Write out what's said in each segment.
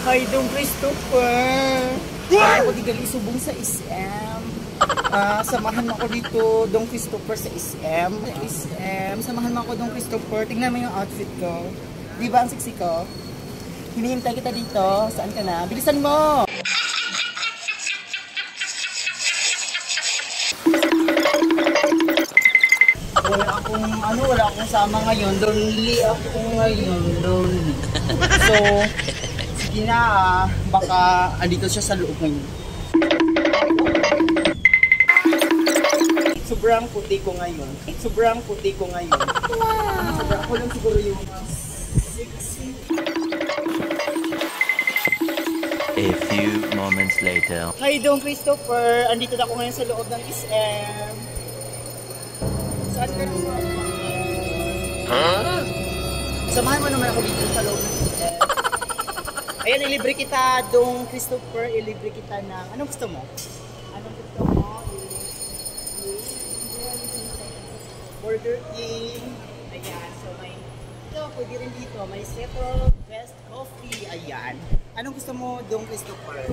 Hi, Dong Christopher. Ako di gali subong sa SM. Samahan mo ako dito, Dong Christopher, sa SM. Samahan mo ako, Dong Christopher. Tingnan mo yung outfit ko. Di ba ang sexy ko? Hinihintay kita dito. Saan ka na? Bilisan mo! Wala akong sama ngayon. Lonely ako ngayon. Lonely. So, sige na baka andito siya sa loob ngayon. Sobrang puti ko ngayon. Wow! Sobrang ko lang siguro yung sexy. A few moments later. Hi, Dong Christopher. Andito na ako ngayon sa loob ng SM. Saan ka naman? Samahan mo naman ako dito sa loob ng SM. Ayan, ilibre kita, Dong Christopher. Ilibre kita ng... Anong gusto mo? Burger King. Ayan, so may... Ito, pwede rin dito. May Settle Best Coffee. Ayan. Anong gusto mo, Dong Christopher?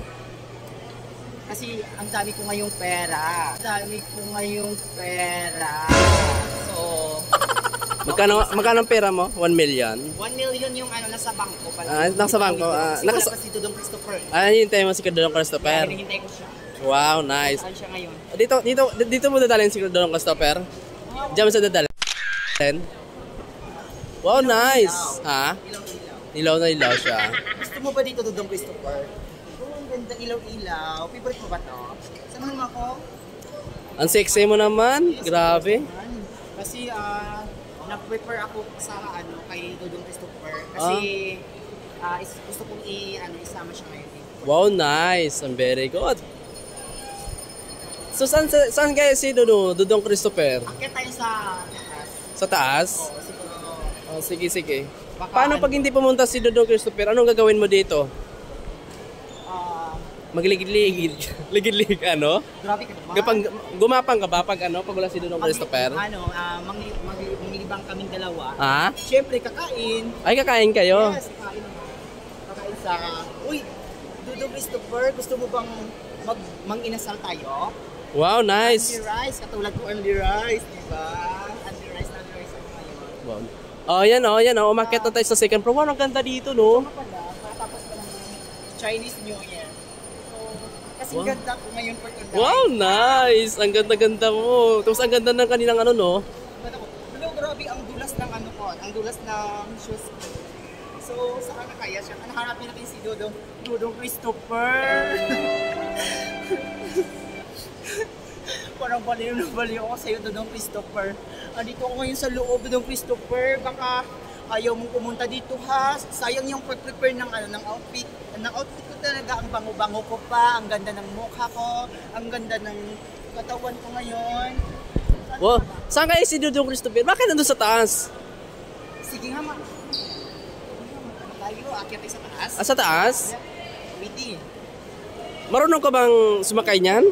Kasi ang dami ko ngayong pera. So... Magkano ang pera mo? 1 million? 1 million yung ano, nasa bangko pala. Nasa bangko. Wala pa si Dong Christopher. Hinintay mo si Dong Christopher? Hinintay ko siya. Wow, nice. Saan siya ngayon? Dito mo dadalhin si Dong Christopher? Diyan mo sa dadalhin? Wow, nice. Ha? Ilaw na ilaw siya. Gusto mo ba dito, Dong Christopher? Ang ganda, ilaw-ilaw. Favorite mo ba to? Samahan mo ako? Ang sexy mo naman. Grabe. Kasi nag-prepare ako sa kay Dong Christopher. Kasi gusto kong isama siya ngayon. Wow, nice. I'm very good. So saan kayo si Dong Christopher? Akyat tayo sa taas. Sa taas? Oo, siguro. Sige. Paano pag hindi pumunta si Dong Christopher? Anong gagawin mo dito? Magligid-ligid. Ligid-ligid ano? Grabe ka naman. Gumapang ka ba pag wala si Dong Christopher? Manglibang kaming dalawa. Siyempre kakain. Ay, kakain kayo? Yes, kakain naman. Kakain sa... Uy, Dong Christopher, gusto mo bang mang-inasal tayo? Wow, nice. Andy Rice, katulad ko Andy Rice, diba? Andy Rice ako ngayon. Wow. Yan. Umakyat na tayo sa second floor. Wow, ang ganda dito, no? Matapos pa ng Chinese New Year. Kasi ganda ko ngayon for tonight. Wow, nice! Ang ganda-ganda mo. Tapos ang ganda ng kanilang no? Hello, grabe ang dulas ng ang dulas ng shoes. So, saan na kaya siya? Hanapin natin si Dong Christopher. Parang baliw ako sa'yo, Dong Christopher. Andito ako ngayon sa loob, Dong Christopher. Baka ayaw mong pumunta dito, ha? Sayang yung prepare ng outfit. Ang outfit ko talaga, ang bango-bango ko pa, ang ganda ng mukha ko, ang ganda ng katawan ko ngayon. Wow, saan kayo si Dong Christopher? Bakit nandun sa taas? Sige nga, tayo, akyat tayo sa taas. Sa taas? Pwede. Marunong ka bang sumakay niyan?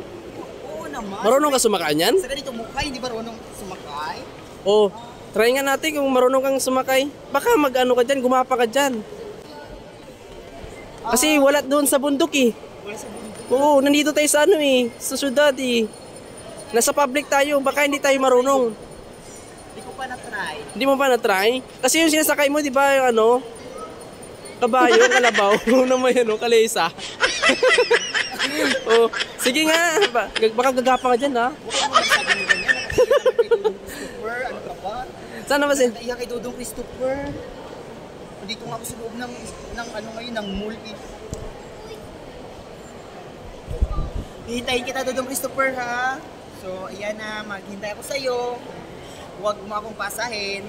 Oo naman. Marunong ka sumakay niyan? Sa ganito mukha, hindi ba marunong sumakay? Oo. Try nga natin kung marunong kang sumakay. Baka ka dyan, gumapa ka dyan. Kasi wala doon sa bundok eh. Wala sa bundok? Oo, nandito tayo sa sa syudad eh. Nasa public tayo, baka hindi tayo marunong. Hindi ko pa na-try. Hindi mo pa na-try? Kasi yung sinasakay mo, di ba yung kabayo, kalabaw, na may kalesa. Oh, sige nga, baka gagapa ka dyan ha. Huwag mo magsabi mo ganyan. Christopher, ano ka ba? Saan naman sin? Iya kay Dong Christopher. Dito nga ako sa loob ng mall. Hihintayin kita, Dong Christopher, ha? So, ayan na, maghintay ako sa'yo. Huwag mo akong pasahin.